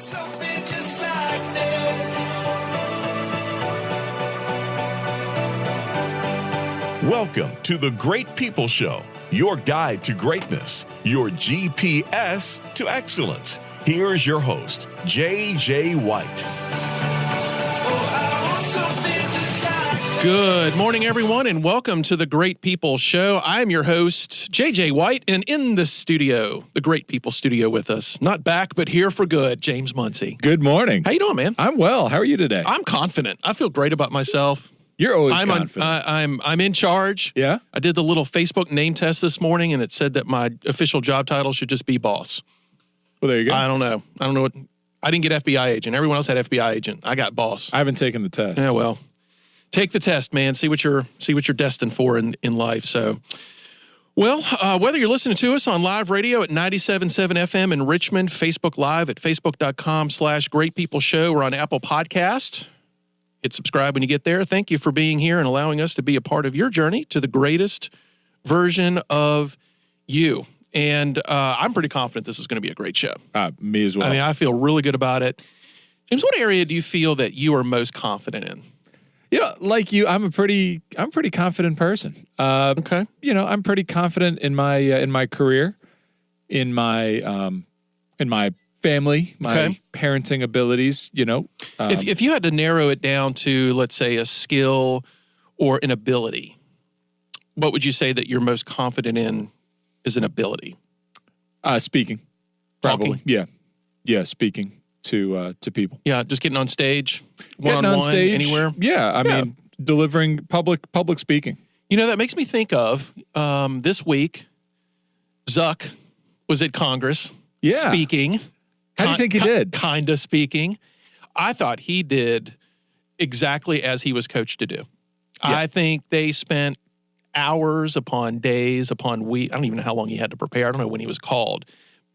Something just like this. Welcome to the Great People Show, your guide to greatness, your GPS to excellence. Here's your host, J.J. White. Good morning, everyone, and welcome to the Great People Show. I'm your host, J.J. White, and in the studio, the Great People Studio with us, not back, but here for good, James Munsey. Good morning. How you doing, man? I'm well. How are you today? I'm confident. I feel great about myself. You're always I'm confident. I'm in charge. Yeah? I did the little Facebook name test this morning, and it said that my official job title should just be boss. Well, there you go. I don't know what. I didn't get FBI agent. Everyone else had FBI agent. I got boss. I haven't taken the test. Yeah, well. Take the test, man. See what you're destined for in life. So, well, whether you're listening to us on live radio at 97.7 FM in Richmond, Facebook Live at facebook.com/Great People Show, or on Apple Podcast, hit subscribe when you get there. Thank you for being here and allowing us to be a part of your journey to the greatest version of you. And I'm pretty confident this is going to be a great show. Me as well. I mean, I feel really good about it. James, what area do you feel that you are most confident in? You know, like you, I'm a pretty confident person. Okay. You know, I'm pretty confident in my career, in my family, my parenting abilities. You know, if you had to narrow it down to, let's say, a skill or an ability, what would you say that you're most confident in is an ability? Speaking, probably. Talking? Yeah, speaking to people. Yeah, just getting on stage, Getting on stage, anywhere. Yeah, I mean, delivering public speaking. You know, that makes me think of this week, Zuck was at Congress speaking. How do you think he did? Kind of speaking. I thought he did exactly as he was coached to do. Yeah. I think they spent hours upon days upon weeks. I don't even know how long he had to prepare. I don't know when he was called.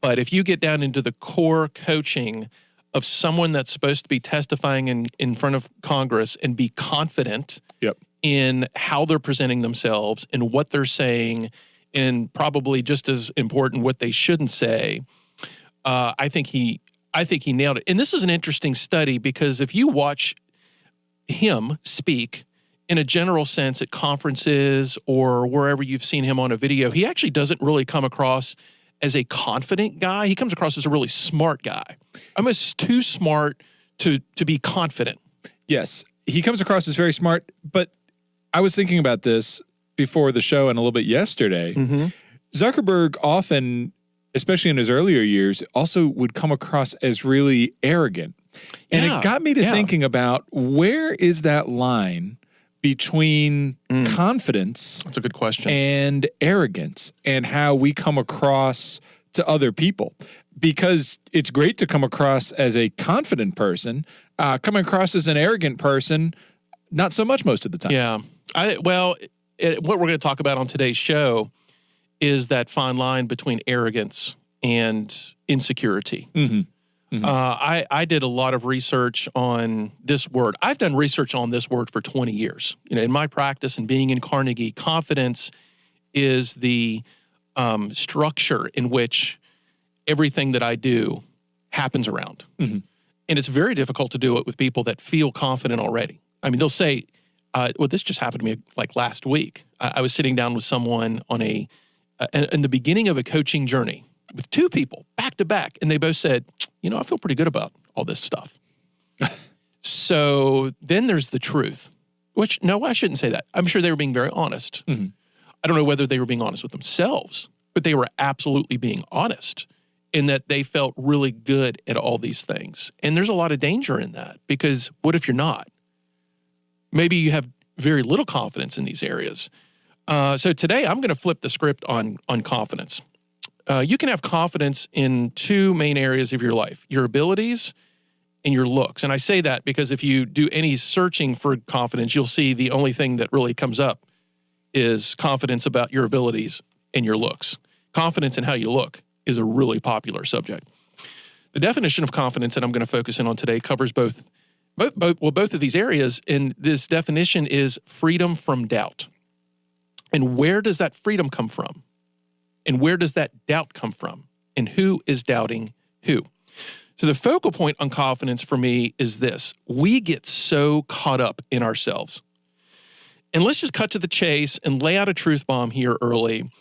But if you get down into the core coaching of someone that's supposed to be testifying in front of Congress and be confident in how they're presenting themselves and what they're saying, and probably just as important, what they shouldn't say, I think he nailed it. And this is an interesting study because if you watch him speak in a general sense at conferences or wherever you've seen him on a video, he actually doesn't really come across as a confident guy. He comes across as a really smart guy. Almost too smart to be confident. Yes, he comes across as very smart, but I was thinking about this before the show and a little bit yesterday. Mm-hmm. Zuckerberg often, especially in his earlier years, also would come across as really arrogant. And it got me to thinking about, where is that line between confidence, that's a good question, and arrogance, and how we come across to other people? Because it's great to come across as a confident person. Coming across as an arrogant person, not so much most of the time. Yeah. What we're going to talk about on today's show is that fine line between arrogance and insecurity. Mm-hmm. Mm-hmm. I did a lot of research on this word. I've done research on this word for 20 years. You know, in my practice and being in Carnegie, confidence is the structure in which everything that I do happens around. Mm-hmm. And it's very difficult to do it with people that feel confident already. I mean, they'll say, well, this just happened to me like last week. I was sitting down with someone on in the beginning of a coaching journey with two people back to back, and they both said, you know, I feel pretty good about all this stuff. So then there's the truth, which, no, I shouldn't say that. I'm sure they were being very honest. Mm-hmm. I don't know whether they were being honest with themselves, but they were absolutely being honest in that they felt really good at all these things. And there's a lot of danger in that, because what if you're not? Maybe you have very little confidence in these areas. So today I'm going to flip the script on confidence. You can have confidence in two main areas of your life: your abilities and your looks. And I say that because if you do any searching for confidence, you'll see the only thing that really comes up is confidence about your abilities and your looks. Confidence in how you look is a really popular subject. The definition of confidence that I'm going to focus in on today covers both of these areas, and this definition is freedom from doubt. And where does that freedom come from? And where does that doubt come from? And who is doubting who? So the focal point on confidence for me is this. We get so caught up in ourselves. And let's just cut to the chase and lay out a truth bomb here early.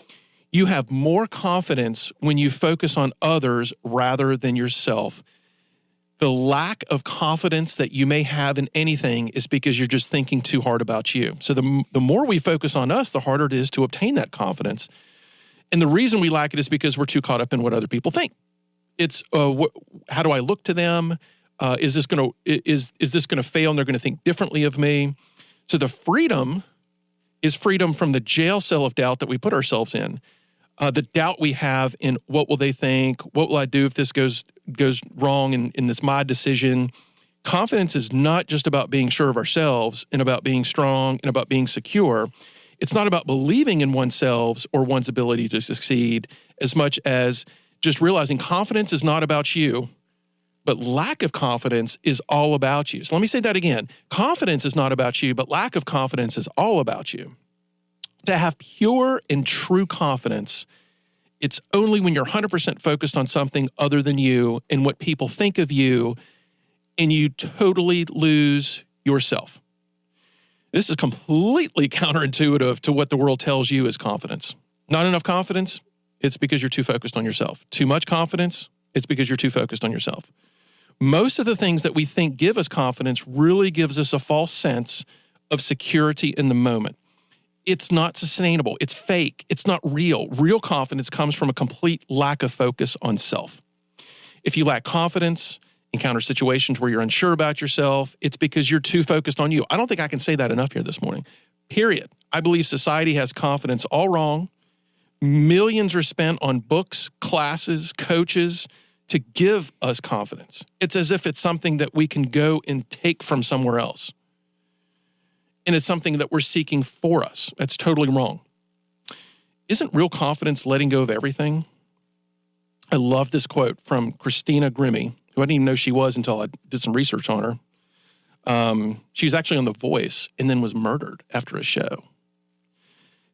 You have more confidence when you focus on others rather than yourself. The lack of confidence that you may have in anything is because you're just thinking too hard about you. So the more we focus on us, the harder it is to obtain that confidence. And the reason we lack it is because we're too caught up in what other people think. It's how do I look to them? Is this going to fail and they're going to think differently of me? So the freedom is freedom from the jail cell of doubt that we put ourselves in. The doubt we have in what will they think? What will I do if this goes wrong in this my decision? Confidence is not just about being sure of ourselves and about being strong and about being secure. It's not about believing in oneself or one's ability to succeed as much as just realizing confidence is not about you, but lack of confidence is all about you. So let me say that again. Confidence is not about you, but lack of confidence is all about you. To have pure and true confidence, it's only when you're 100% focused on something other than you and what people think of you, and you totally lose yourself. This is completely counterintuitive to what the world tells you is confidence. Not enough confidence, it's because you're too focused on yourself. Too much confidence, it's because you're too focused on yourself. Most of the things that we think give us confidence really gives us a false sense of security in the moment. It's not sustainable. It's fake. It's not real. Real confidence comes from a complete lack of focus on self. If you lack confidence, encounter situations where you're unsure about yourself, it's because you're too focused on you. I don't think I can say that enough here this morning. Period. I believe society has confidence all wrong. Millions are spent on books, classes, coaches to give us confidence. It's as if it's something that we can go and take from somewhere else. And it's something that we're seeking for us. That's totally wrong. Isn't real confidence letting go of everything? I love this quote from Christina Grimmie, who I didn't even know she was until I did some research on her. She was actually on The Voice and then was murdered after a show.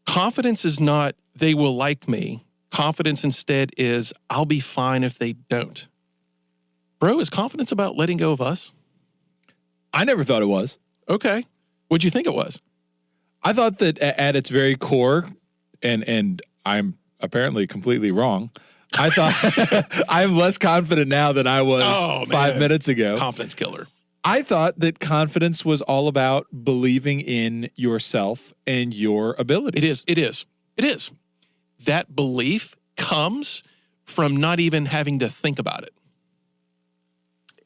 Confidence is not, they will like me. Confidence instead is, I'll be fine if they don't. Bro, is confidence about letting go of us? I never thought it was. Okay. What'd you think it was? I thought that at its very core, and I'm apparently completely wrong, I thought I'm less confident now than I was 5 minutes ago. Confidence killer. I thought that confidence was all about believing in yourself and your abilities. It is. That belief comes from not even having to think about it.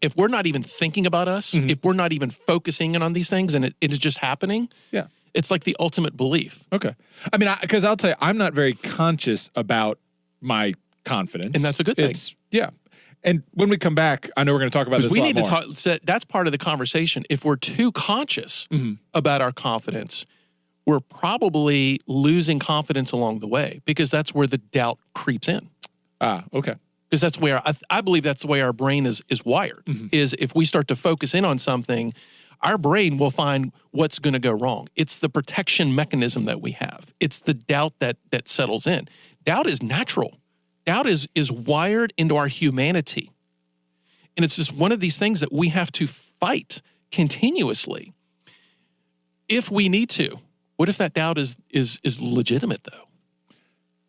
If we're not even thinking about us, if we're not even focusing in on these things and it is just happening, it's like the ultimate belief. Okay. I mean, because I'll tell you, I'm not very conscious about my confidence. And that's a good thing. Yeah. And when we come back, I know we're going to talk about this a lot more. We need to talk. So that's part of the conversation. If we're too conscious about our confidence, we're probably losing confidence along the way because that's where the doubt creeps in. Okay. Because that's where I believe that's the way our brain is wired. Is if we start to focus in on something, our brain will find what's going to go wrong. It's the protection mechanism that we have. It's the doubt that settles in. Doubt is natural. Doubt is wired into our humanity. And it's just one of these things that we have to fight continuously if we need to. What if that doubt is legitimate, though?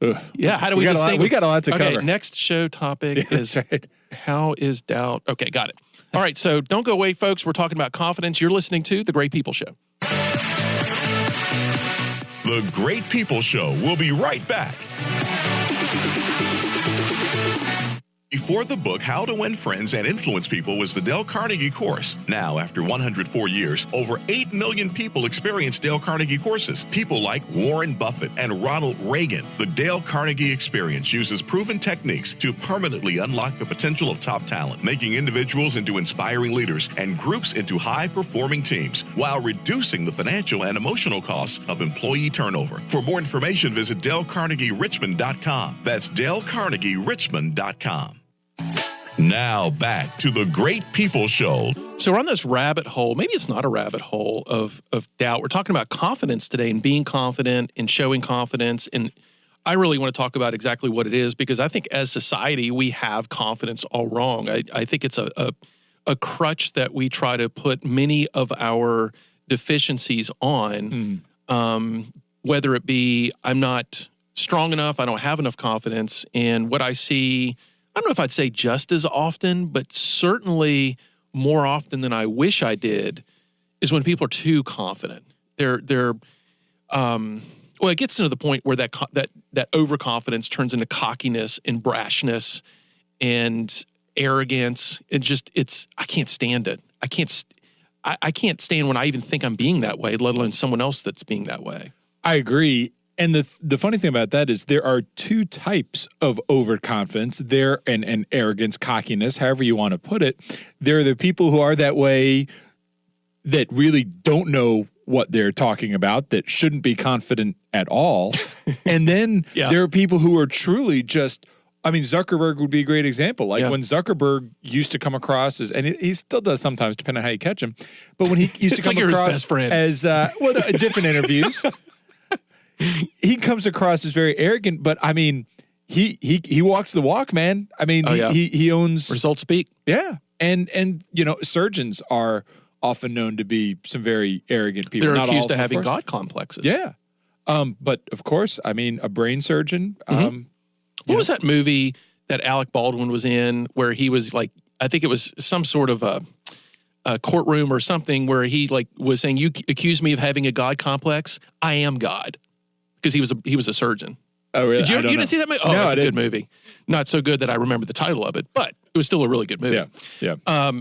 Ugh. Yeah, how do we distinguish? We got a lot to cover. Okay, next show topic is right. How is doubt? Okay, got it. All right, so don't go away, folks. We're talking about confidence. You're listening to The Great People Show. The Great People Show will be right back. Before the book, How to Win Friends and Influence People was the Dale Carnegie course. Now, after 104 years, over 8 million people experience Dale Carnegie courses. People like Warren Buffett and Ronald Reagan. The Dale Carnegie experience uses proven techniques to permanently unlock the potential of top talent, making individuals into inspiring leaders and groups into high-performing teams, while reducing the financial and emotional costs of employee turnover. For more information, visit DaleCarnegieRichmond.com. That's DaleCarnegieRichmond.com. Now back to the Great People Show. So we're on this rabbit hole. Maybe it's not a rabbit hole of doubt. We're talking about confidence today and being confident and showing confidence. And I really want to talk about exactly what it is, because I think as society, we have confidence all wrong. I think it's a crutch that we try to put many of our deficiencies on, whether it be I'm not strong enough, I don't have enough confidence. And what I see, I don't know if I'd say just as often, but certainly more often than I wish I did, is when people are too confident. They're well, it gets to the point where that overconfidence turns into cockiness and brashness and arrogance. I can't stand it. I can't stand when I even think I'm being that way, let alone someone else that's being that way. I agree. And the funny thing about that is there are two types of overconfidence. There and arrogance, cockiness, however you want to put it. There are the people who are that way that really don't know what they're talking about, that shouldn't be confident at all. And then there are people who are truly just, I mean, Zuckerberg would be a great example. Like when Zuckerberg used to come across as, and he still does sometimes, depending on how you catch him, but when he used to come like across his best friend. as, different interviews, he comes across as very arrogant, but I mean, he walks the walk, man. I mean, he owns. Results speak. Yeah. And surgeons are often known to be some very arrogant people. They're Not accused all, of having course. God complexes. Yeah. But of course, I mean, a brain surgeon. What was that movie that Alec Baldwin was in where he was like, I think it was some sort of a courtroom or something where he like was saying, "You accuse me of having a God complex. I am God," because he was a surgeon. Oh, really? You didn't see that movie? Oh, No, it's I a good didn't. movie. Not so good that I remember the title of it, but it was still a really good movie. Yeah.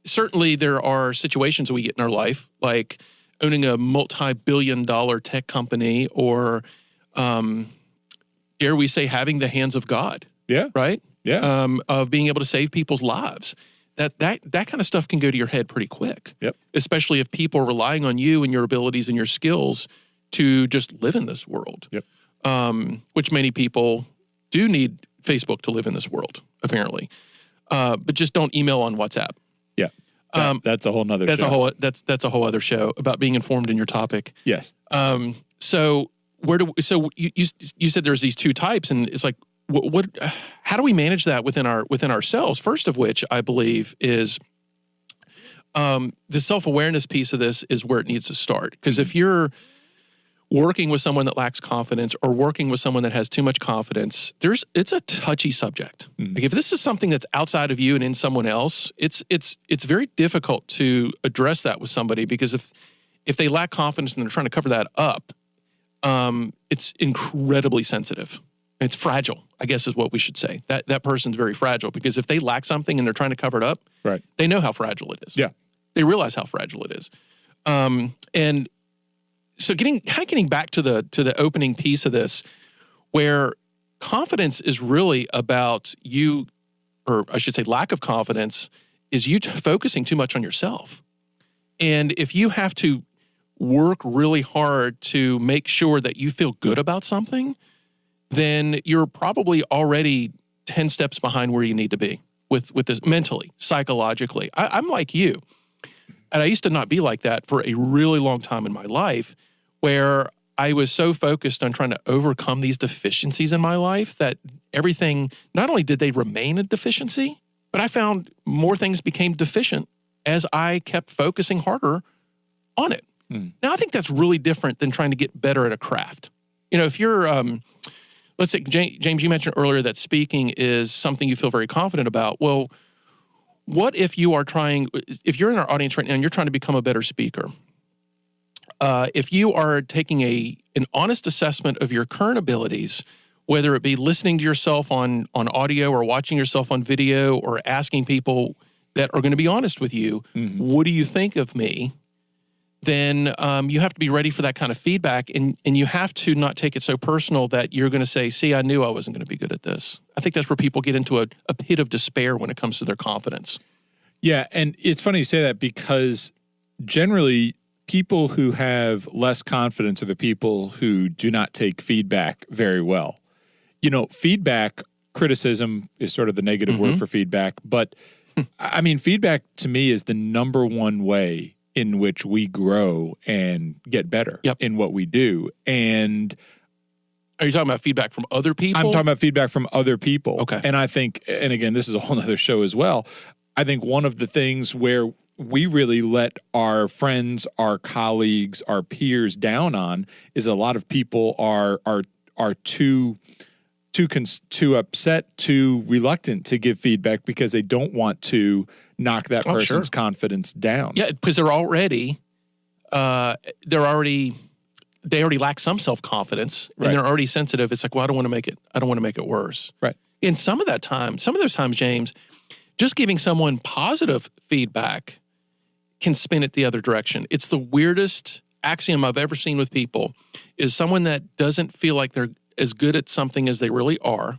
Certainly there are situations we get in our life, like owning a multi-billion-dollar tech company, or dare we say having the hands of God. Yeah. Right? Yeah. Of being able to save people's lives. That kind of stuff can go to your head pretty quick. Yep. Especially if people are relying on you and your abilities and your skills to just live in this world. Yep. Which many people do need Facebook to live in this world, apparently. But just don't email on WhatsApp. Yeah. That's a whole nother show. That's a whole other show about being informed in your topic. Yes. So you said there's these two types, and it's like how do we manage that within ourselves? First of which I believe is the self-awareness piece of this is where it needs to start. Because if you're working with someone that lacks confidence or working with someone that has too much confidence, it's a touchy subject. Like if this is something that's outside of you and in someone else, it's very difficult to address that with somebody, because if they lack confidence and they're trying to cover that up, it's incredibly sensitive. It's fragile, I guess is what we should say. That person's very fragile, because if they lack something and they're trying to cover it up, right, they know how fragile it is. Yeah. They realize how fragile it is. And so getting back to the opening piece of this, where confidence is really about you, or I should say lack of confidence, is you focusing too much on yourself. And if you have to work really hard to make sure that you feel good about something, then you're probably already 10 steps behind where you need to be with this mentally, psychologically. I'm like you. And I used to not be like that for a really long time in my life, where I was so focused on trying to overcome these deficiencies in my life that everything, not only did they remain a deficiency, but I found more things became deficient as I kept focusing harder on it. Now, I think that's really different than trying to get better at a craft. If you're, let's say, James, you mentioned earlier that speaking is something you feel very confident about. Well, what if you're in our audience right now and you're trying to become a better speaker? If you are taking an honest assessment of your current abilities, whether it be listening to yourself on audio or watching yourself on video, or asking people that are going to be honest with you, what do you think of me? Then you have to be ready for that kind of feedback, and you have to not take it so personal that you're going to say, see, I knew I wasn't going to be good at this. I think that's where people get into a pit of despair when it comes to their confidence. Yeah, and it's funny you say that, because generally people who have less confidence are the people who do not take feedback very well. Feedback, criticism is sort of the negative word for feedback, but I mean, feedback to me is the number one way in which we grow and get better in what we do. And Are you talking about feedback from other people? I'm talking about feedback from other people. Okay. And I think, and again, this is a whole nother show as well. I think one of the things where we really let our friends, our colleagues, our peers down on is a lot of people are too upset, too reluctant to give feedback because they don't want to knock that person's confidence down. Yeah, because they already lack some self-confidence and they're already sensitive. It's like, well, I don't want to make it worse. Right. And some of those times, James, just giving someone positive feedback can spin it the other direction. It's the weirdest axiom I've ever seen with people is someone that doesn't feel like they're as good at something as they really are.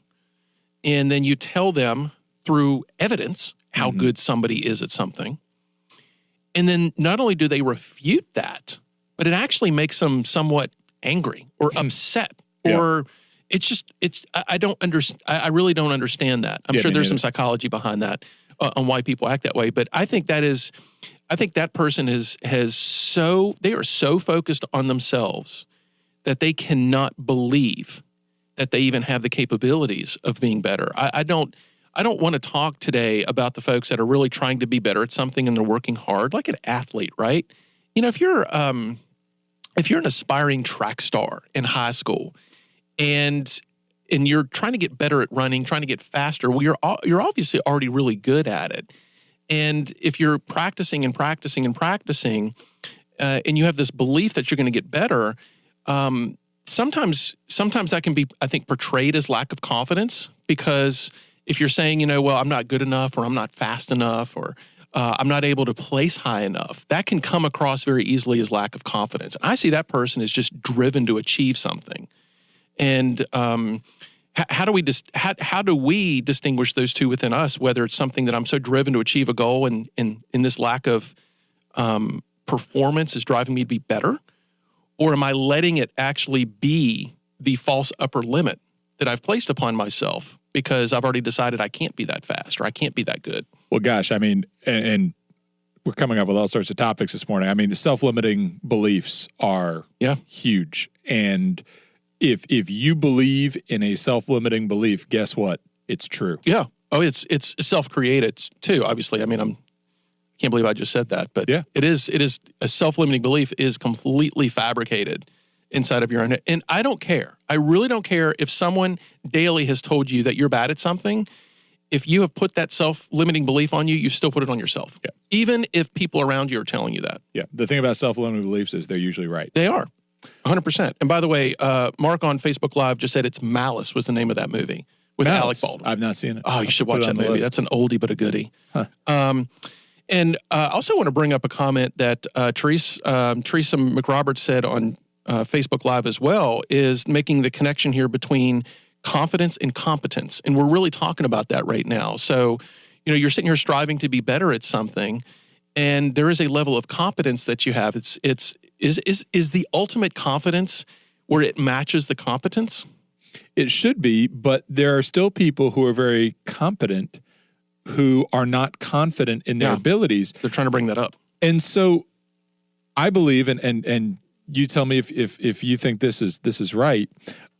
And then you tell them through evidence how good somebody is at something. And then not only do they refute that, but it actually makes them somewhat angry or upset or I really don't understand that. I'm sure there's some psychology behind that on why people act that way. But I think that person they are so focused on themselves that they cannot believe that they even have the capabilities of being better. I don't want to talk today about the folks that are really trying to be better at something and they're working hard, like an athlete, right? You know, if you're an aspiring track star in high school and you're trying to get better at running, trying to get faster, well, you're obviously already really good at it. And if you're practicing and practicing and practicing, and you have this belief that you're going to get better, sometimes that can be, I think, portrayed as lack of confidence, because if you're saying, well, I'm not good enough, or I'm not fast enough, or I'm not able to place high enough, that can come across very easily as lack of confidence. I see that person as just driven to achieve something. And how do we distinguish those two within us, whether it's something that I'm so driven to achieve a goal and this lack of performance is driving me to be better? Or am I letting it actually be the false upper limit that I've placed upon myself because I've already decided I can't be that fast or I can't be that good? Well, gosh, I mean, and we're coming up with all sorts of topics this morning. I mean, the self-limiting beliefs are huge. And if you believe in a self-limiting belief, guess what? It's true. Yeah. Oh, it's self-created too, obviously. I mean, I can't believe I just said that, but it is a self-limiting belief is completely fabricated inside of your own head. And I don't care. I really don't care if someone daily has told you that you're bad at something. If you have put that self-limiting belief on you, you still put it on yourself. Yeah. Even if people around you are telling you that. Yeah. The thing about self-limiting beliefs is they're usually right. They are. 100%. And by the way, Mark on Facebook Live just said it's Malice was the name of that movie with Alec Baldwin. I've not seen it. Oh, you should watch that movie. That's an oldie but a goodie. Huh. And I also want to bring up a comment that Teresa McRoberts said on Facebook Live as well, is making the connection here between confidence and competence. And we're really talking about that right now. So, you're sitting here striving to be better at something, and there is a level of competence that you have. Is the ultimate confidence where it matches the competence? It should be, but there are still people who are very competent who are not confident in their abilities. They're trying to bring that up. And so I believe, and you tell me if you think this is right,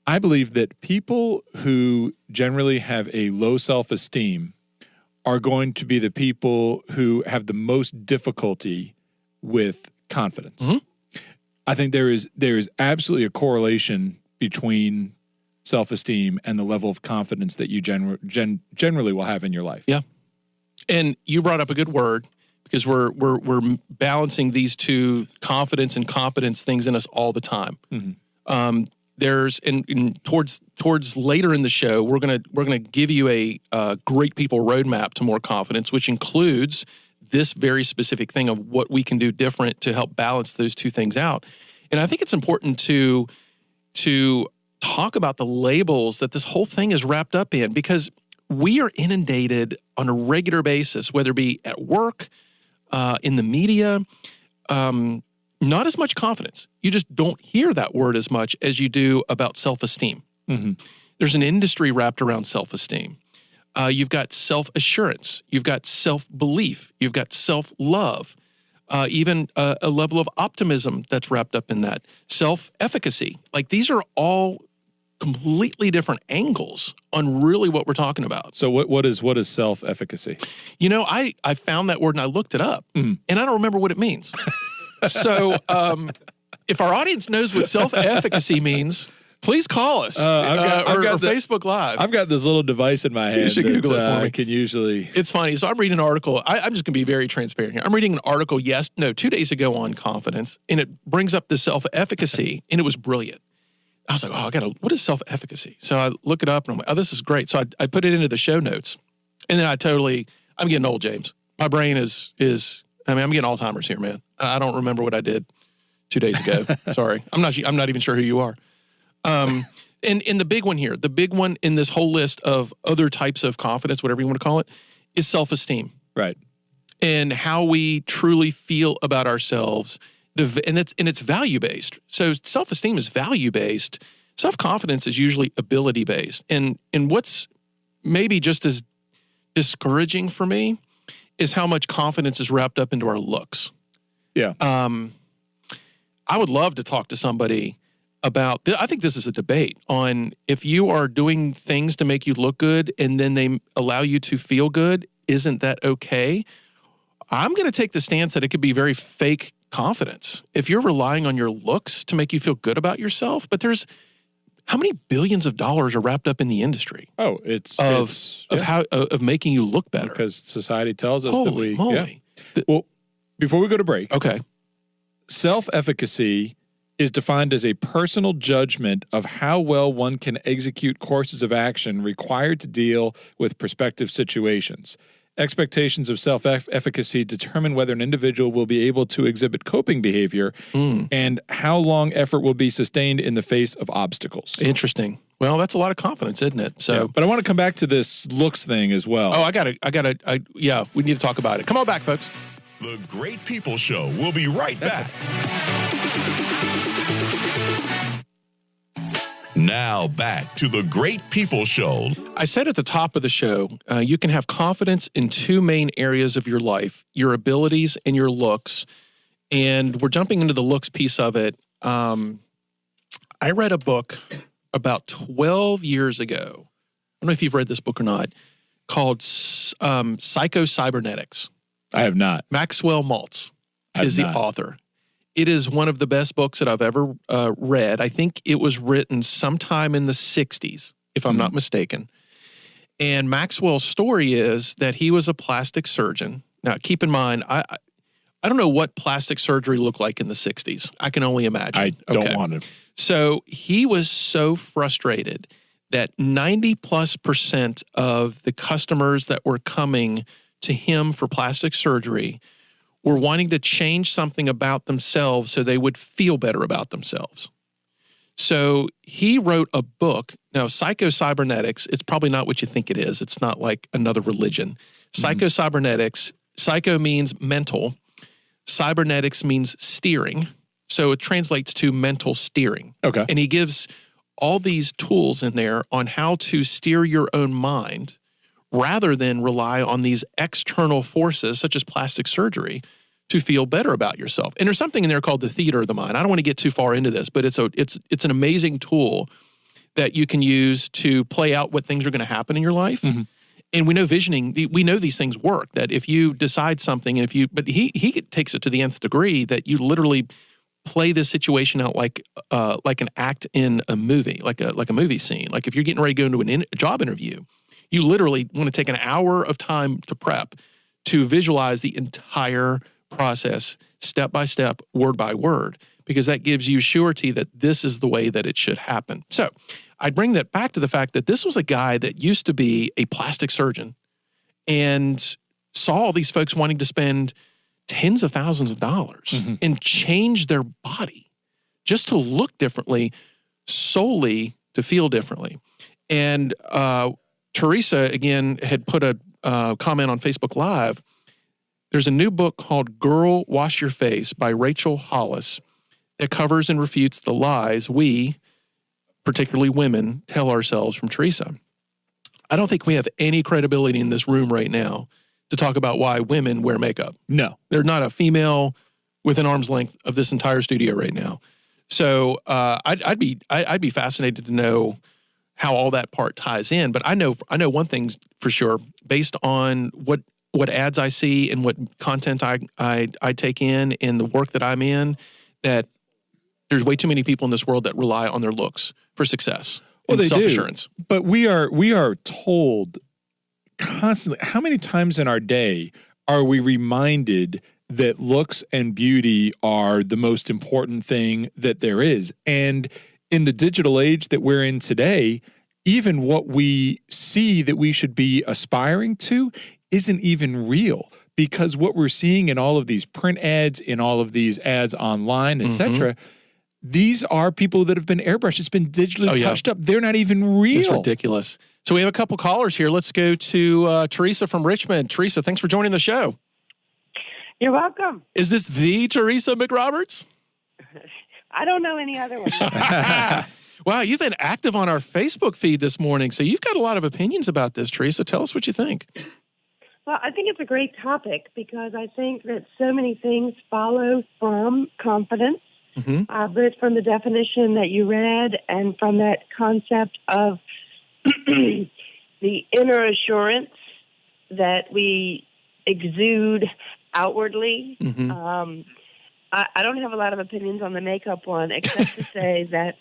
I believe that people who generally have a low self-esteem are going to be the people who have the most difficulty with confidence. Mm-hmm. I think there is absolutely a correlation between self-esteem and the level of confidence that you generally will have in your life. Yeah. And you brought up a good word, because we're balancing these two confidence and competence things in us all the time. Mm-hmm. There's towards later in the show, we're gonna give you a great people roadmap to more confidence, which includes this very specific thing of what we can do different to help balance those two things out. And I think it's important to talk about the labels that this whole thing is wrapped up in, because we are inundated on a regular basis, whether it be at work, in the media, not as much confidence. You just don't hear that word as much as you do about self-esteem. Mm-hmm. There's an industry wrapped around self-esteem. You've got self-assurance. You've got self-belief. You've got self-love. Even a level of optimism that's wrapped up in that. Self-efficacy. Like, these are all completely different angles on really what we're talking about. So what is self-efficacy? You know, I found that word and I looked it up, and I don't remember what it means. So if our audience knows what self-efficacy means, please call us or Facebook Live. I've got this little device in my hand. You should Google it for me. I can usually. It's funny. So I'm reading an article. I'm just going to be very transparent here. I'm reading an article 2 days ago on confidence, and it brings up the self-efficacy, and it was brilliant. I was like, what is self-efficacy? So I look it up, and I'm like, oh, this is great. So I put it into the show notes, and then I'm getting old, James. My brain is I'm getting Alzheimer's here, man. I don't remember what I did 2 days ago. Sorry. I'm not even sure who you are. And the big one here, the big one in this whole list of other types of confidence, whatever you want to call it, is self-esteem. Right. And how we truly feel about ourselves. And it's value-based. So self-esteem is value-based. Self-confidence is usually ability-based. And what's maybe just as discouraging for me is how much confidence is wrapped up into our looks. Yeah. I would love to talk to somebody about, I think this is a debate on if you are doing things to make you look good and then they allow you to feel good, isn't that okay? I'm going to take the stance that it could be very fake confidence. If you're relying on your looks to make you feel good about yourself, but there's how many billions of dollars are wrapped up in the industry? Oh, of making you look better. Because society tells us Holy that moly. Yeah. Well, before we go to break, Okay. self-efficacy is defined as a personal judgment of how well one can execute courses of action required to deal with prospective situations. Expectations of self-efficacy determine whether an individual will be able to exhibit coping behavior and how long effort will be sustained in the face of obstacles. Interesting. Well, that's a lot of confidence, isn't it? So, yeah, but I want to come back to this looks thing as well. Oh, we need to talk about it. Come on back, folks. The Great People Show will be right back. Now back to the Great People Show. I said at the top of the show, you can have confidence in two main areas of your life, your abilities and your looks. And we're jumping into the looks piece of it. I read a book about 12 years ago. I don't know if you've read this book or not, called Psycho-Cybernetics. I have not. Maxwell Maltz is the author. It is one of the best books that I've ever read. I think it was written sometime in the 60s, if I'm not mistaken. And Maxwell's story is that he was a plastic surgeon. Now, keep in mind, I don't know what plastic surgery looked like in the 60s. I can only imagine. I don't want to. So he was so frustrated that 90+% of the customers that were coming to him for plastic surgery were wanting to change something about themselves so they would feel better about themselves. So he wrote a book. Now, Psycho-Cybernetics, it's probably not what you think it is. It's not like another religion. Psycho-Cybernetics, psycho means mental. Cybernetics means steering. So it translates to mental steering. Okay. And he gives all these tools in there on how to steer your own mind rather than rely on these external forces, such as plastic surgery, to feel better about yourself. And there's something in there called the theater of the mind. I don't want to get too far into this, but it's an amazing tool that you can use to play out what things are going to happen in your life. And we know visioning, we know these things work, that if you decide something, and but he takes it to the nth degree, that you literally play this situation out like an act in a movie, like a movie scene. Like if you're getting ready to go into a job interview, you literally want to take an hour of time to prep, to visualize the entire process, step by step, word by word, because that gives you surety that this is the way that it should happen. So I'd bring that back to the fact that this was a guy that used to be a plastic surgeon and saw all these folks wanting to spend tens of thousands of dollars and change their body just to look differently, solely to feel differently. And Teresa, again, had put a comment on Facebook Live. There's a new book called Girl, Wash Your Face by Rachel Hollis that covers and refutes the lies we, particularly women, tell ourselves from Teresa. I don't think we have any credibility in this room right now to talk about why women wear makeup. No. They're not a female within arm's length of this entire studio right now. So I'd be fascinated to know how all that part ties in. But I know one thing for sure, based on what ads I see and what content I take in the work that I'm in, that there's way too many people in this world that rely on their looks for success. Well, they self-assurance. do. But we are told constantly, how many times in our day are we reminded that looks and beauty are the most important thing that there is? And in the digital age that we're in today, even what we see that we should be aspiring to isn't even real, because what we're seeing in all of these print ads, in all of these ads online, etc., these are people that have been airbrushed. It's been digitally touched up. They're not even real. It's ridiculous. So we have a couple callers here. Let's go to Teresa from Richmond. Teresa, thanks for joining the show. You're welcome. Is this the Teresa McRoberts? I don't know any other one. Wow, you've been active on our Facebook feed this morning, so you've got a lot of opinions about this, Teresa. Tell us what you think. Well, I think it's a great topic because I think that so many things follow from confidence, both from the definition that you read and from that concept of the inner assurance that we exude outwardly. I don't have a lot of opinions on the makeup one, except to say that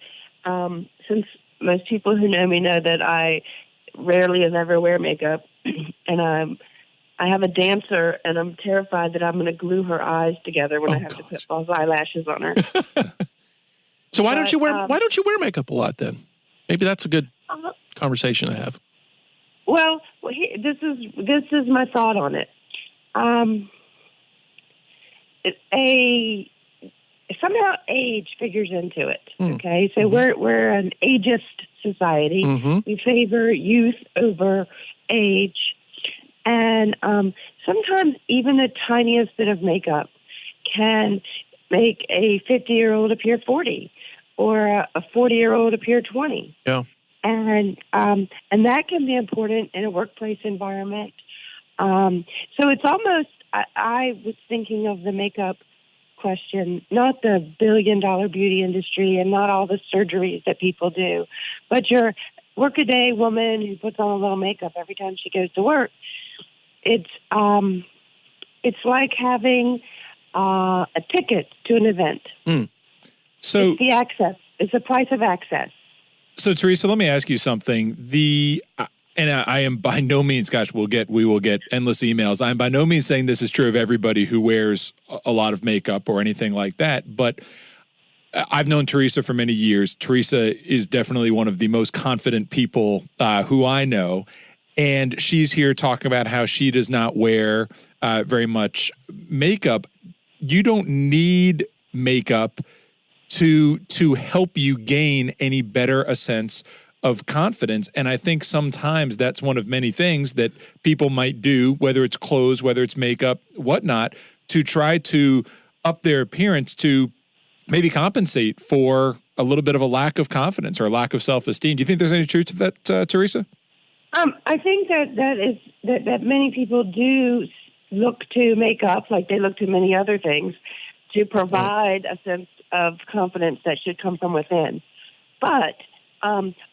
since most people who know me know that I rarely if ever wear makeup, and I have a dancer, and I'm terrified that I'm going to glue her eyes together when I have to put false eyelashes on her. So why don't you wear makeup a lot then? Maybe that's a good conversation to have. Well, this is my thought on it. Somehow age figures into it. Okay, so we're an ageist society. We favor youth over age, and sometimes even the tiniest bit of makeup can make a 50-year-old appear 40, or a 40-year-old appear 20. Yeah, and that can be important in a workplace environment. So it's almost. I was thinking of the makeup question, not the billion-dollar beauty industry and not all the surgeries that people do, but your workaday woman who puts on a little makeup every time she goes to work. It's like having a ticket to an event. So it's the access. It's the price of access. So Teresa, let me ask you something. And I am by no means, gosh, we will get endless emails. I'm by no means saying this is true of everybody who wears a lot of makeup or anything like that, but I've known Teresa for many years. Teresa is definitely one of the most confident people who I know, and she's here talking about how she does not wear very much makeup. You don't need makeup to help you gain any better a sense of confidence. And I think sometimes that's one of many things that people might do, whether it's clothes, whether it's makeup, whatnot, to try to up their appearance to maybe compensate for a little bit of a lack of confidence or a lack of self-esteem. Do you think there's any truth to that, Teresa? I think that many people do look to makeup, like they look to many other things, to provide a sense of confidence that should come from within. But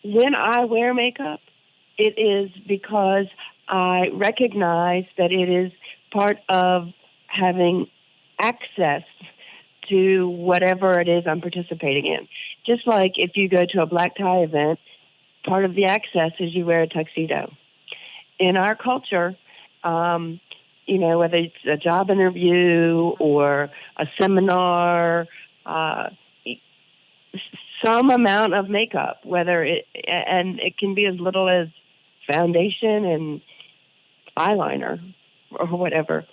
when I wear makeup, it is because I recognize that it is part of having access to whatever it is I'm participating in. Just like if you go to a black tie event, part of the access is you wear a tuxedo. In our culture, whether it's a job interview or a seminar, some amount of makeup, and it can be as little as foundation and eyeliner or whatever,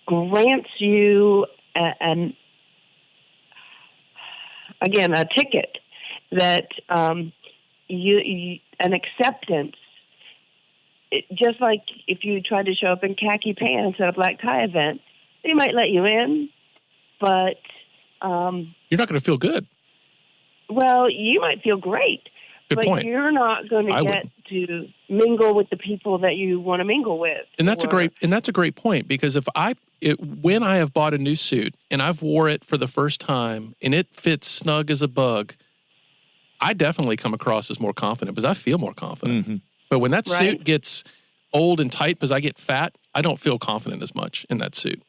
grants you a ticket that an acceptance. Just like if you tried to show up in khaki pants at a black tie event, they might let you in, but you're not going to feel good. Well, you might feel great, but you're not going to get to mingle with the people that you want to mingle with. And that's a great point, because if when I have bought a new suit and I've wore it for the first time and it fits snug as a bug, I definitely come across as more confident because I feel more confident. Mm-hmm. But when that Right. suit gets old and tight because I get fat, I don't feel confident as much in that suit.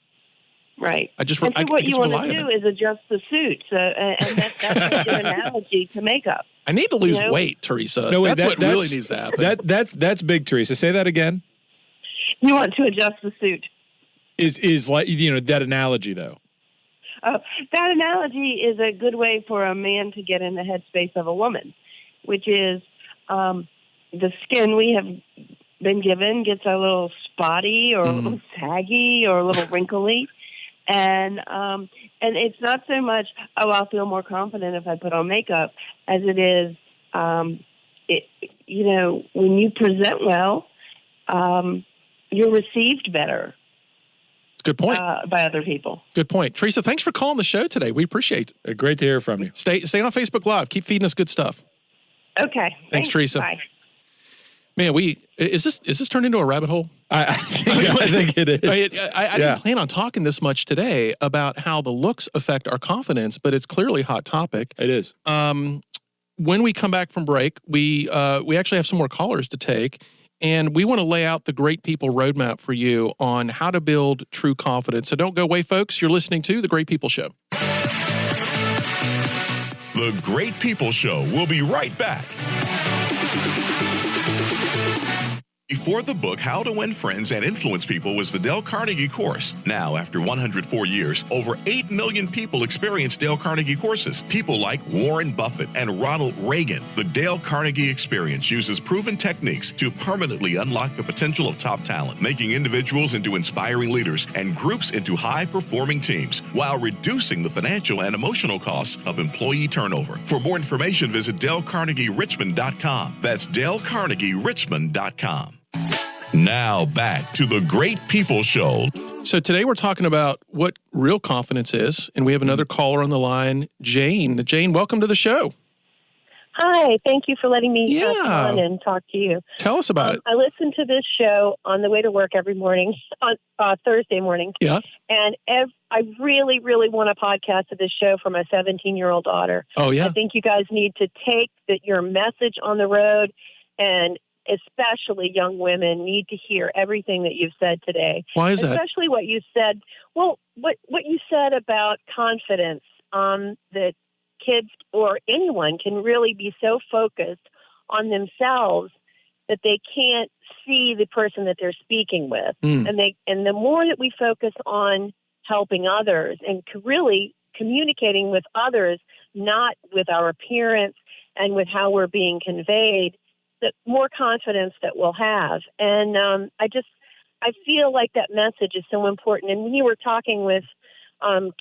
Right. I just and so what you want rely to on do it. is adjust the suit. So, and that's a good analogy to makeup. I need to lose You know? weight, Teresa. No, wait, that's what really needs to happen. That's big, Teresa. Say that again. You want to adjust the suit. Is like, that analogy though. That analogy is a good way for a man to get in the headspace of a woman, which is the skin we have been given gets a little spotty or a little saggy or a little wrinkly. And it's not so much, I'll feel more confident if I put on makeup, as it is, when you present well, you're received better. Good point. By other people. Good point. Teresa, thanks for calling the show today. We appreciate it. Great to hear from you. Stay on Facebook Live. Keep feeding us good stuff. Okay. Thanks, Teresa. Bye. Man, is this turned into a rabbit hole? I think it is. I didn't plan on talking this much today about how the looks affect our confidence, but it's clearly a hot topic. It is. When we come back from break, we actually have some more callers to take, and we want to lay out the Great People Roadmap for you on how to build true confidence. So don't go away, folks. You're listening to The Great People Show. The Great People Show will be right back. Before the book, How to Win Friends and Influence People was the Dale Carnegie course. Now, after 104 years, over 8 million people experience Dale Carnegie courses. People like Warren Buffett and Ronald Reagan. The Dale Carnegie experience uses proven techniques to permanently unlock the potential of top talent, making individuals into inspiring leaders and groups into high-performing teams, while reducing the financial and emotional costs of employee turnover. For more information, visit DaleCarnegieRichmond.com. That's DaleCarnegieRichmond.com. Now back to the Great People Show. So today we're talking about what real confidence is, and we have another caller on the line, Jane. Jane, welcome to the show. Hi, thank you for letting me Yeah. come on and talk to you. Tell us about it. I listen to this show on the way to work every morning, on Thursday morning. Yeah. And I really, really want a podcast of this show for my 17-year-old daughter. Oh, yeah. I think you guys need to take your message on the road, and especially young women need to hear everything that you've said today. Why is that? Especially what you said. Well, what you said about confidence, that kids or anyone can really be so focused on themselves that they can't see the person that they're speaking with. And the more that we focus on helping others and really communicating with others, not with our appearance and with how we're being conveyed, the more confidence that we'll have. And I feel like that message is so important. And when you were talking with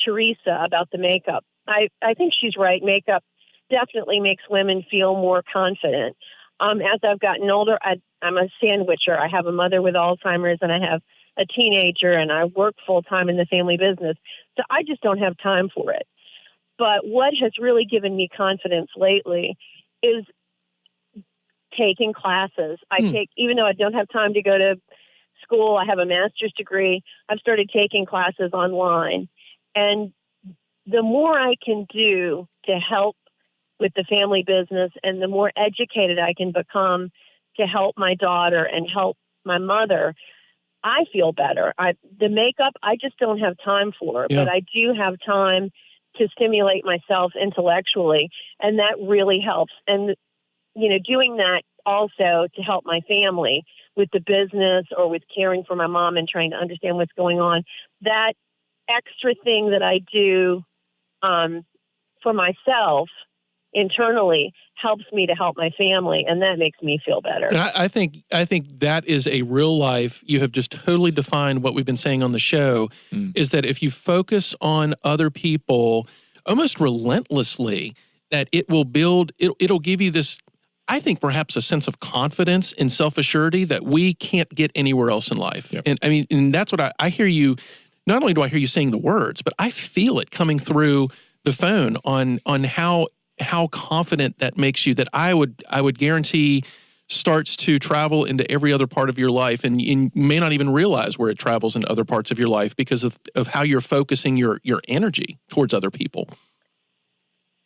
Teresa about the makeup, I think she's right. Makeup definitely makes women feel more confident. As I've gotten older, I'm a sandwicher. I have a mother with Alzheimer's, and I have a teenager, and I work full-time in the family business. So I just don't have time for it. But what has really given me confidence lately is taking classes. Even though I don't have time to go to school, I have a master's degree, I've started taking classes online. And the more I can do to help with the family business and the more educated I can become to help my daughter and help my mother, I feel better. The makeup, I just don't have time for, but I do have time to stimulate myself intellectually, and that really helps. And doing that also to help my family with the business or with caring for my mom and trying to understand what's going on. That extra thing that I do for myself internally helps me to help my family, and that makes me feel better. And I think that is a real life. You have just totally defined what we've been saying on the show, is that if you focus on other people almost relentlessly, that it will build, it'll give you this, I think perhaps a sense of confidence and self-assurity that we can't get anywhere else in life. Yep. And I mean, and that's what I hear you, not only do I hear you saying the words, but I feel it coming through the phone on how confident that makes you, that I would guarantee starts to travel into every other part of your life, and you may not even realize where it travels into other parts of your life because of how you're focusing your energy towards other people.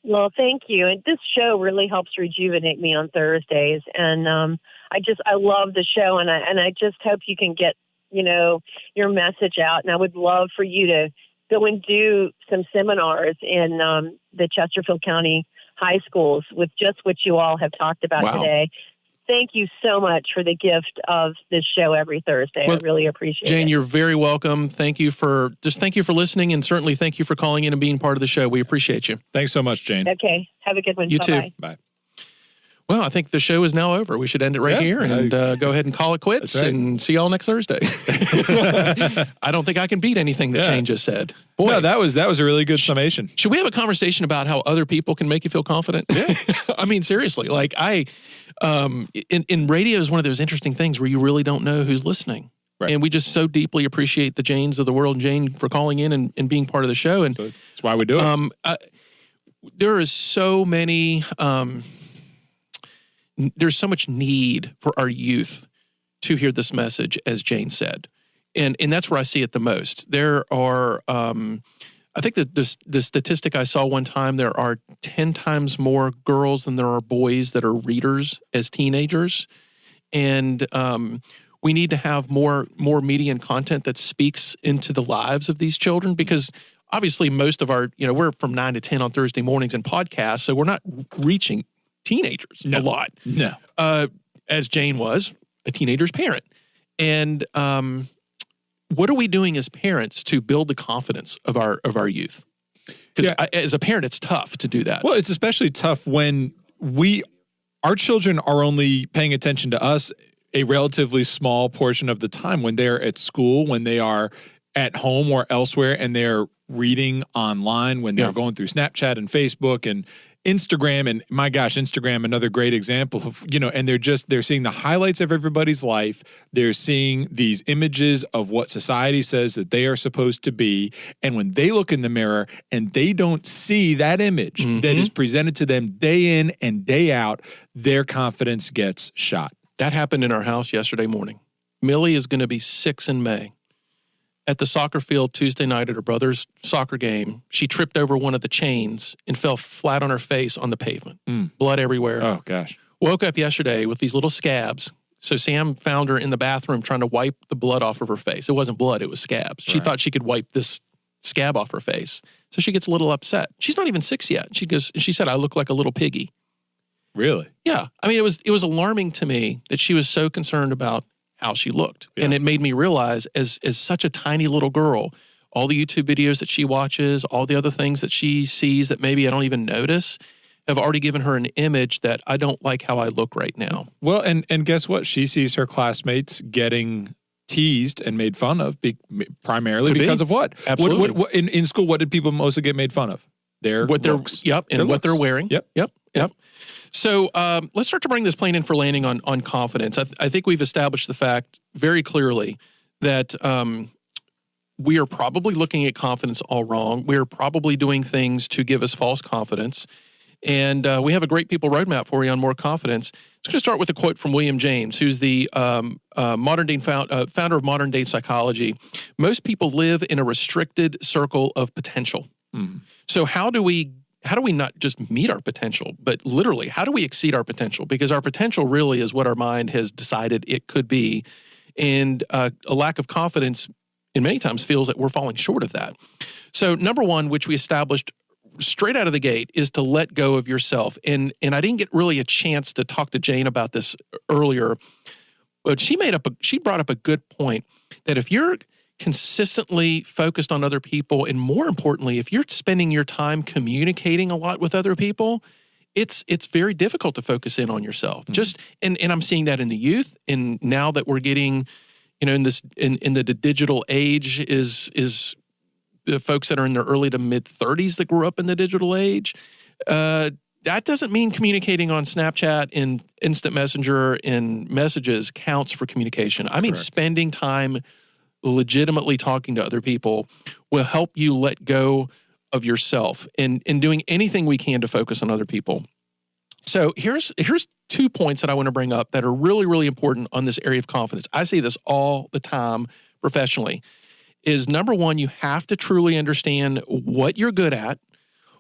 Well, thank you. And this show really helps rejuvenate me on Thursdays. And I love the show, and I just hope you can get, your message out. And I would love for you to go and do some seminars in the Chesterfield County high schools with just what you all have talked about today. Thank you so much for the gift of this show every Thursday. I really appreciate it. Jane, you're very welcome. Thank you for listening, and certainly thank you for calling in and being part of the show. We appreciate you. Thanks so much, Jane. Okay. Have a good one. You Bye-bye. too. Bye. Well, I think the show is now over. We should end it right here and go ahead and call it quits and see y'all next Thursday. I don't think I can beat anything that Jane just said. Boy, no, that was a really good summation. Should we have a conversation about how other people can make you feel confident? Yeah. I mean, seriously, like in radio is one of those interesting things where you really don't know who's listening. Right. And we just so deeply appreciate the Janes of the world, Jane, for calling in and being part of the show. And that's why we do it. There is so many... there's so much need for our youth to hear this message, as Jane said. And that's where I see it the most. There are, I think that the statistic I saw one time, there are 10 times more girls than there are boys that are readers as teenagers. And we need to have more media and content that speaks into the lives of these children, because obviously most of our, we're from 9 to 10 on Thursday mornings and podcasts, so we're not reaching teenagers a lot. No. As Jane was a teenager's parent. And what are we doing as parents to build the confidence of our youth? Because as a parent, it's tough to do that. Well, it's especially tough when our children are only paying attention to us a relatively small portion of the time, when they're at school, when they are at home or elsewhere, and they're reading online, when they're going through Snapchat and Facebook and Instagram. And my gosh, Instagram, another great example of, and they're seeing the highlights of everybody's life. They're seeing these images of what society says that they are supposed to be. And when they look in the mirror and they don't see that image that is presented to them day in and day out, their confidence gets shot. That happened in our house yesterday morning. Millie is going to be 6 in May. At the soccer field Tuesday night at her brother's soccer game, she tripped over one of the chains and fell flat on her face on the pavement. Blood everywhere. Oh, gosh. Woke up yesterday with these little scabs. So Sam found her in the bathroom trying to wipe the blood off of her face. It wasn't blood, it was scabs. She thought she could wipe this scab off her face. So she gets a little upset. She's not even 6 yet. She said, "I look like a little piggy." Really? Yeah. I mean, it was alarming to me that she was so concerned about how she looked. Yeah. And it made me realize, as such a tiny little girl, all the YouTube videos that she watches, all the other things that she sees that maybe I don't even notice, have already given her an image that I don't like how I look right now. Well, and guess what? She sees her classmates getting teased and made fun of primarily because of what? Absolutely. What in school, what did people mostly get made fun of? Their looks. What they're wearing. Yep. So let's start to bring this plane in for landing on confidence. I think we've established the fact very clearly that we are probably looking at confidence all wrong. We're probably doing things to give us false confidence. And we have a great people roadmap for you on more confidence. It's going to start with a quote from William James, who's the modern day founder of modern day psychology. Most people live in a restricted circle of potential. So how do we not just meet our potential, but literally, how do we exceed our potential? Because our potential really is what our mind has decided it could be. And a lack of confidence in many times feels that we're falling short of that. So number one, which we established straight out of the gate, is to let go of yourself. And I didn't get really a chance to talk to Jane about this earlier, but she brought up a good point that if you're consistently focused on other people, and more importantly, if you're spending your time communicating a lot with other people, it's very difficult to focus in on yourself. And I'm seeing that in the youth, and now that we're getting, in the digital age is the folks that are in their early to mid 30s that grew up in the digital age. That doesn't mean communicating on Snapchat and Instant Messenger and messages counts for communication. I mean, spending time legitimately talking to other people will help you let go of yourself and doing anything we can to focus on other people. So here's 2 points that I want to bring up that are really, really important on this area of confidence. I see this all the time professionally. Is number one, you have to truly understand what you're good at,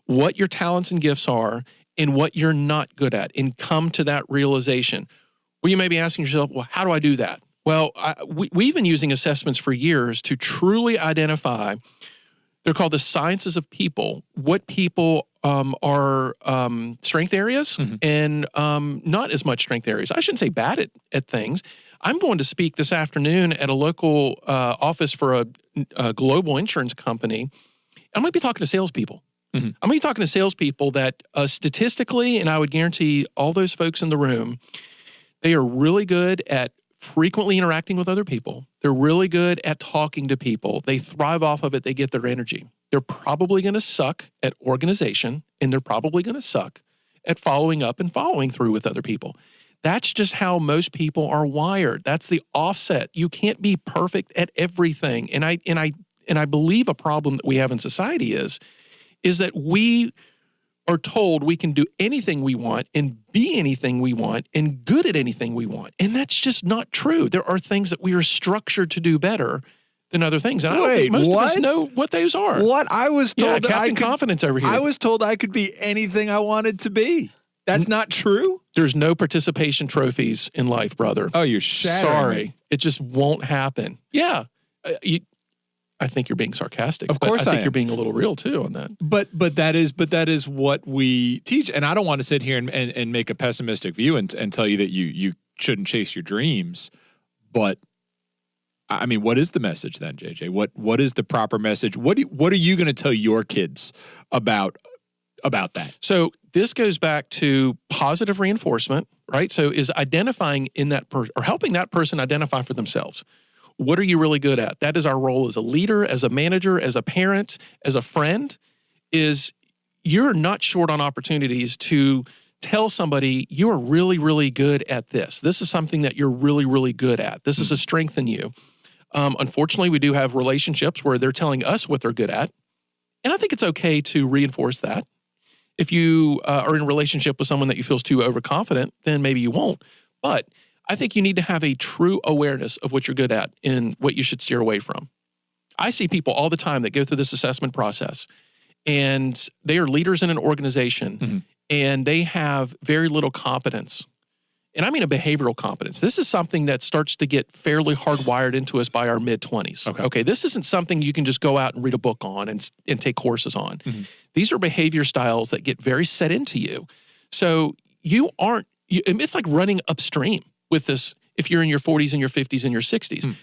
what your talents and gifts are, and what you're not good at, and come to that realization. Well, you may be asking yourself, well, how do I do that? Well, we've been using assessments for years to truly identify, they're called the sciences of people, what people are strength areas and not as much strength areas. I shouldn't say bad at things. I'm going to speak this afternoon at a local office for a global insurance company. I'm going to be talking to salespeople. I'm going to be talking to salespeople that statistically, and I would guarantee all those folks in the room, they are really good at frequently interacting with other people. They're really good at talking to people. They thrive off of it. They get their energy. They're probably going to suck at organization, and they're probably going to suck at following up and following through with other people. That's just how most people are wired. That's the offset. You can't be perfect at everything. And I believe a problem that we have in society is that we are told we can do anything we want and be anything we want and good at anything we want. And that's just not true. There are things that we are structured to do better than other things. And I don't think most of us know what those are. What? I was told that Captain Confidence over here. I was told I could be anything I wanted to be. That's not true? There's no participation trophies in life, brother. Oh, you're shattering. Sorry. It just won't happen. Yeah. I think you're being sarcastic. Of course I think I am. you're being a little real too on that. But that is what we teach. And I don't want to sit here and make a pessimistic view and tell you that you shouldn't chase your dreams. But I mean, what is the message then, JJ? What is the proper message? What are you going to tell your kids about that? So this goes back to positive reinforcement, right? So is identifying in that person or helping that person identify for themselves. What are you really good at? That is our role as a leader, as a manager, as a parent, as a friend, is you're not short on opportunities to tell somebody you're really, really good at this. This is something that you're really, really good at. This is a strength in you. Unfortunately, we do have relationships where they're telling us what they're good at. And I think it's okay to reinforce that. If you are in a relationship with someone that you feel is too overconfident, then maybe you won't. But I think you need to have a true awareness of what you're good at and what you should steer away from. I see people all the time that go through this assessment process, and they are leaders in an organization, and they have very little competence. And I mean a behavioral competence. This is something that starts to get fairly hardwired into us by our mid-20s. Okay, this isn't something you can just go out and read a book on and take courses on. These are behavior styles that get very set into you. So it's like running upstream with this if you're in your 40s and your 50s and your 60s.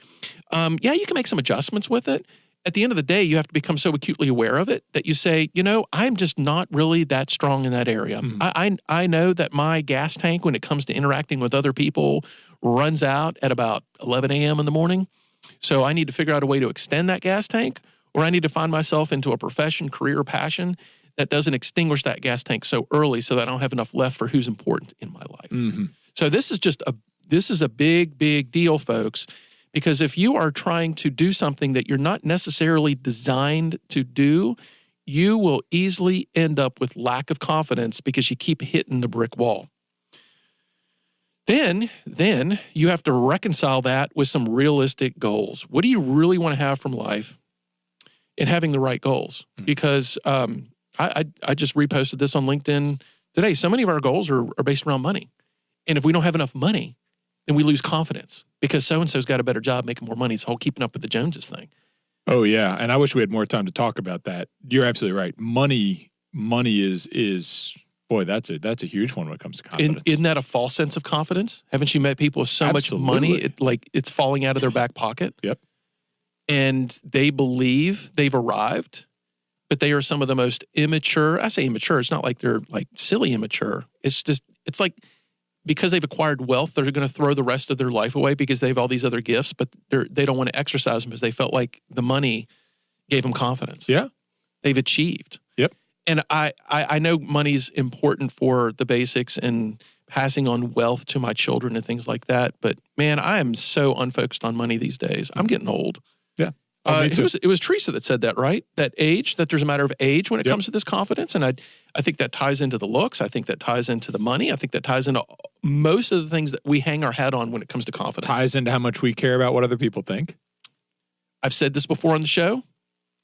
Yeah, you can make some adjustments with it. At the end of the day, you have to become so acutely aware of it that you say, I'm just not really that strong in that area. I know that my gas tank, when it comes to interacting with other people, runs out at about 11 a.m. in the morning. So I need to figure out a way to extend that gas tank, or I need to find myself into a profession, career, passion that doesn't extinguish that gas tank so early so that I don't have enough left for who's important in my life. So this is a big, big deal, folks, because if you are trying to do something that you're not necessarily designed to do, you will easily end up with lack of confidence because you keep hitting the brick wall. Then you have to reconcile that with some realistic goals. What do you really want to have from life? And having the right goals. Because I just reposted this on LinkedIn today. So many of our goals are based around money. And if we don't have enough money, then we lose confidence because so-and-so's got a better job making more money. It's the whole keeping up with the Joneses thing. Oh, yeah. And I wish we had more time to talk about that. You're absolutely right. Money is boy, that's a huge one when it comes to confidence. Isn't that a false sense of confidence? Haven't you met people with so much money, it's falling out of their back pocket? Yep. And they believe they've arrived, but they are some of the most immature. I say immature. It's not like they're like silly immature. It's like because they've acquired wealth, they're going to throw the rest of their life away because they have all these other gifts, but they don't want to exercise them because they felt like the money gave them confidence. Yeah. They've achieved. Yep. And I know money's important for the basics and passing on wealth to my children and things like that. But man, I am so unfocused on money these days. I'm getting old. Yeah. Me too. It was Teresa that said that, right? That there's a matter of age when it comes to this confidence. And I think that ties into the looks. I think that ties into the money. I think that ties into most of the things that we hang our hat on when it comes to confidence. Ties into how much we care about what other people think. I've said this before on the show.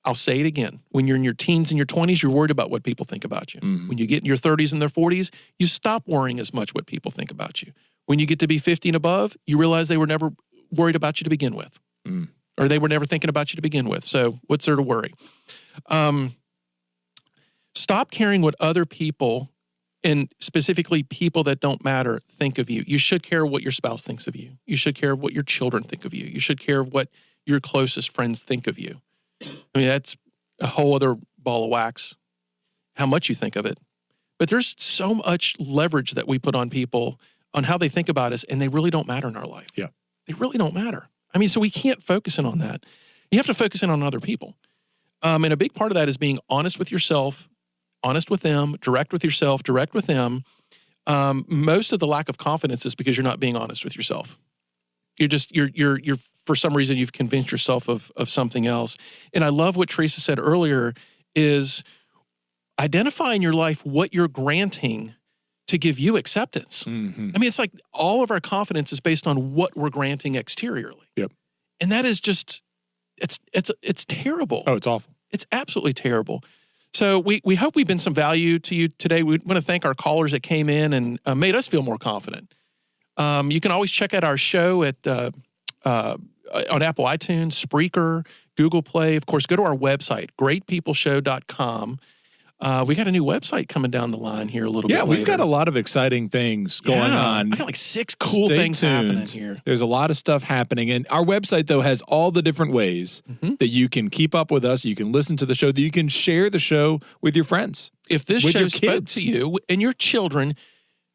I'll say it again. When you're in your teens and your 20s, you're worried about what people think about you. Mm-hmm. When you get in your 30s and their 40s, you stop worrying as much what people think about you. When you get to be 50 and above, you realize they were never worried about you to begin with. Mm. Or they were never thinking about you to begin with. So what's there to worry? Stop caring what other people, and specifically people that don't matter, think of you. You should care what your spouse thinks of you. You should care what your children think of you. You should care what your closest friends think of you. I mean, that's a whole other ball of wax, how much you think of it. But there's so much leverage that we put on people on how they think about us, and they really don't matter in our life. Yeah. They really don't matter. I mean, so we can't focus in on that. You have to focus in on other people. And a big part of that is being honest with yourself, honest with them, direct with yourself, direct with them. Most of the lack of confidence is because you're not being honest with yourself. You're for some reason, you've convinced yourself of something else. And I love what Teresa said earlier is identify in your life what you're granting to give you acceptance. Mm-hmm. I mean, it's like all of our confidence is based on what we're granting exteriorly. Yep. And that is just, it's terrible. Oh, it's awful. It's absolutely terrible. So we hope we've been some value to you today. We want to thank our callers that came in and made us feel more confident. You can always check out our show at on Apple iTunes, Spreaker, Google Play. Of course, go to our website, greatpeopleshow.com. We got a new website coming down the line here a little bit later. Yeah, we've got a lot of exciting things going on. I got like 6 cool things happening here. There's a lot of stuff happening. And our website, though, has all the different ways that you can keep up with us, you can listen to the show, that you can share the show with your friends. If this show spoke to you and your children,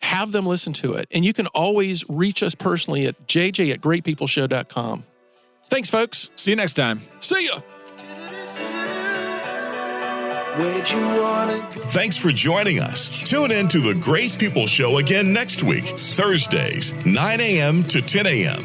have them listen to it. And you can always reach us personally at jj@greatpeopleshow.com. Thanks, folks. See you next time. See ya. Thanks for joining us. Tune in to The Great People Show again next week, Thursdays, 9 a.m. to 10 a.m.